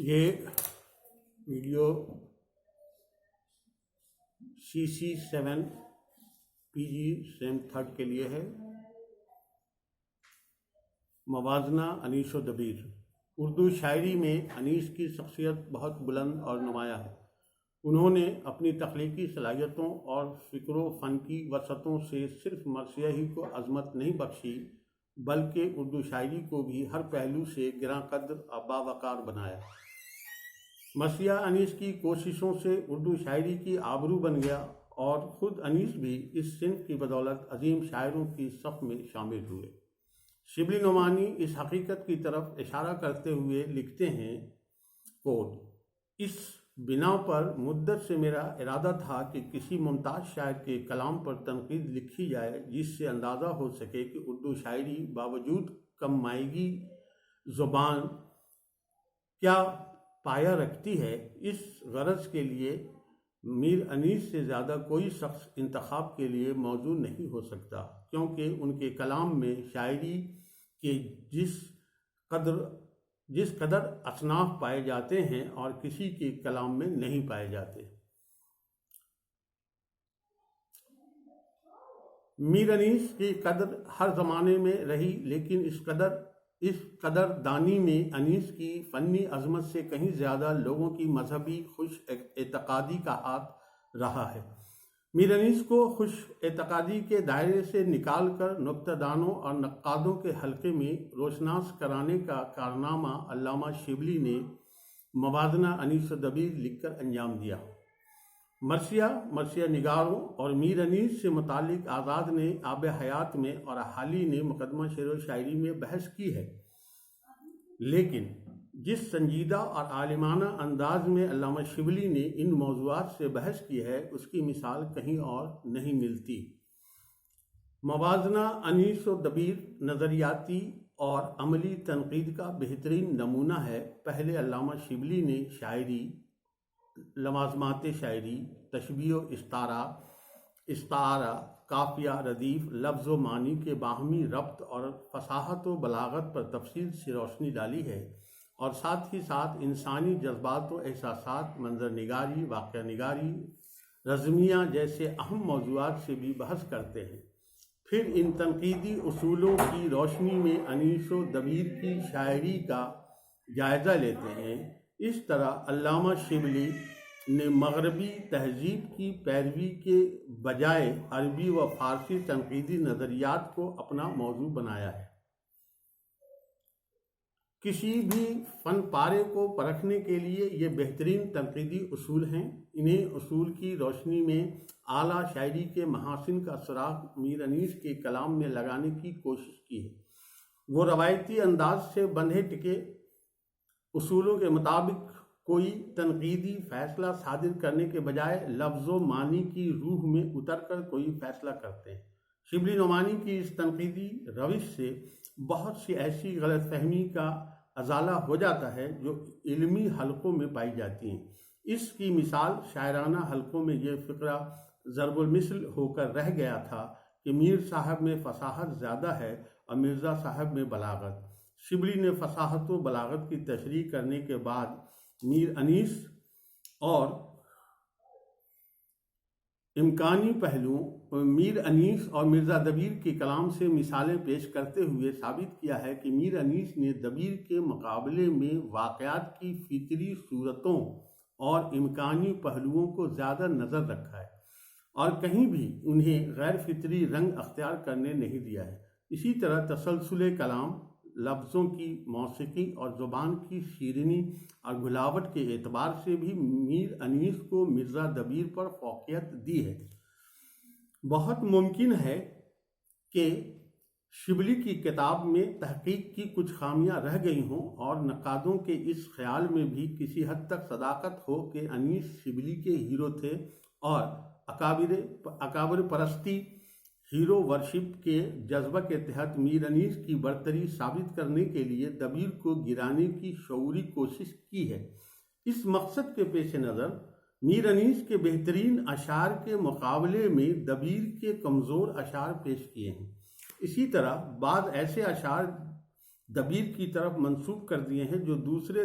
یہ video CC7 PG same third کے لیے ہے۔ موازنہ انیس و دبیر۔ اردو شاعری میں انیس کی شخصیت بہت بلند اور نمایاں ہے۔ انہوں نے اپنی تخلیقی صلاحیتوں اور فکر و فن کی وسعتوں سے صرف مرثیہ ہی کو عظمت نہیں بخشی بلکہ اردو شاعری کو بھی ہر پہلو سے گراں قدر اور باوقار بنایا۔ مرثیہ انیس کی کوششوں سے اردو شاعری کی آبرو بن گیا اور خود انیس بھی اس صنف کی بدولت عظیم شاعروں کی صف میں شامل ہوئے۔ شبلی نعمانی اس حقیقت کی طرف اشارہ کرتے ہوئے لکھتے ہیں کوٹ: اس بنا پر مدت سے میرا ارادہ تھا کہ کسی ممتاز شاعر کے کلام پر تنقید لکھی جائے جس سے اندازہ ہو سکے کہ اردو شاعری باوجود کم مائگی زبان کیا پایہ رکھتی ہے۔ اس غرض کے لیے میر انیس سے زیادہ کوئی شخص انتخاب کے لیے موزوں نہیں ہو سکتا، کیونکہ ان کے کلام میں شاعری کے جس قدر اصناف پائے جاتے ہیں اور کسی کے کلام میں نہیں پائے جاتے۔ میر انیس کی قدر ہر زمانے میں رہی، لیکن اس قدر دانی میں انیس کی فنی عظمت سے کہیں زیادہ لوگوں کی مذہبی خوش اعتقادی کا ہاتھ رہا ہے۔ میر انیس کو خوش اعتقادی کے دائرے سے نکال کر نکتہ دانوں اور نقادوں کے حلقے میں روشناس کرانے کا کارنامہ علامہ شبلی نے موازنہ انیس و دبیر لکھ کر انجام دیا۔ مرثیہ نگاروں اور میر انیس سے متعلق آزاد نے آب حیات میں اور حالی نے مقدمہ شعر و شاعری میں بحث کی ہے، لیکن جس سنجیدہ اور عالمانہ انداز میں علامہ شبلی نے ان موضوعات سے بحث کی ہے اس کی مثال کہیں اور نہیں ملتی۔ موازنہ انیس و دبیر نظریاتی اور عملی تنقید کا بہترین نمونہ ہے۔ پہلے علامہ شبلی نے شاعری، لوازمات شاعری، تشبیہ و استعارہ، قافیہ، ردیف، لفظ و معنی کے باہمی ربط اور فصاحت و بلاغت پر تفصیل سے روشنی ڈالی ہے، اور ساتھ ہی ساتھ انسانی جذبات و احساسات، منظر نگاری، واقعہ نگاری، رزمیہ جیسے اہم موضوعات سے بھی بحث کرتے ہیں۔ پھر ان تنقیدی اصولوں کی روشنی میں انیس و دبیر کی شاعری کا جائزہ لیتے ہیں۔ اس طرح علامہ شبلی نے مغربی تہذیب کی پیروی کے بجائے عربی و فارسی تنقیدی نظریات کو اپنا موضوع بنایا ہے۔ کسی بھی فن پارے کو پرکھنے کے لیے یہ بہترین تنقیدی اصول ہیں۔ انہیں اصول کی روشنی میں اعلیٰ شاعری کے محاسن کا سراغ میر انیس کے کلام میں لگانے کی کوشش کی ہے۔ وہ روایتی انداز سے بندھے ٹکے اصولوں کے مطابق کوئی تنقیدی فیصلہ صادر کرنے کے بجائے لفظ و معنی کی روح میں اتر کر کوئی فیصلہ کرتے ہیں۔ شبلی نعمانی کی اس تنقیدی روش سے بہت سی ایسی غلط فہمی کا ازالہ ہو جاتا ہے جو علمی حلقوں میں پائی جاتی ہیں۔ اس کی مثال شاعرانہ حلقوں میں یہ فقرہ ضرب المثل ہو کر رہ گیا تھا کہ میر صاحب میں فصاحت زیادہ ہے اور مرزا صاحب میں بلاغت۔ شبلی نے فصاحت و بلاغت کی تشریح کرنے کے بعد میر انیس اور امکانی پہلوؤں میر انیس اور مرزا دبیر کے کلام سے مثالیں پیش کرتے ہوئے ثابت کیا ہے کہ میر انیس نے دبیر کے مقابلے میں واقعات کی فطری صورتوں اور امکانی پہلوؤں کو زیادہ نظر رکھا ہے اور کہیں بھی انہیں غیر فطری رنگ اختیار کرنے نہیں دیا ہے۔ اسی طرح تسلسل کلام، لفظوں کی موسیقی اور زبان کی شیرینی اور گھلاوٹ کے اعتبار سے بھی میر انیس کو مرزا دبیر پر فوقیت دی ہے۔ بہت ممکن ہے کہ شبلی کی کتاب میں تحقیق کی کچھ خامیاں رہ گئی ہوں اور نقادوں کے اس خیال میں بھی کسی حد تک صداقت ہو کہ انیس شبلی کے ہیرو تھے اور اکابر پرستی، ہیرو ورشپ کے جذبہ کے تحت میر انیس کی برتری ثابت کرنے کے لیے دبیر کو گرانے کی شعوری کوشش کی ہے۔ اس مقصد کے پیش نظر میر انیس کے بہترین اشعار کے مقابلے میں دبیر کے کمزور اشعار پیش کیے ہیں۔ اسی طرح بعض ایسے اشعار دبیر کی طرف منسوب کر دیے ہیں جو دوسرے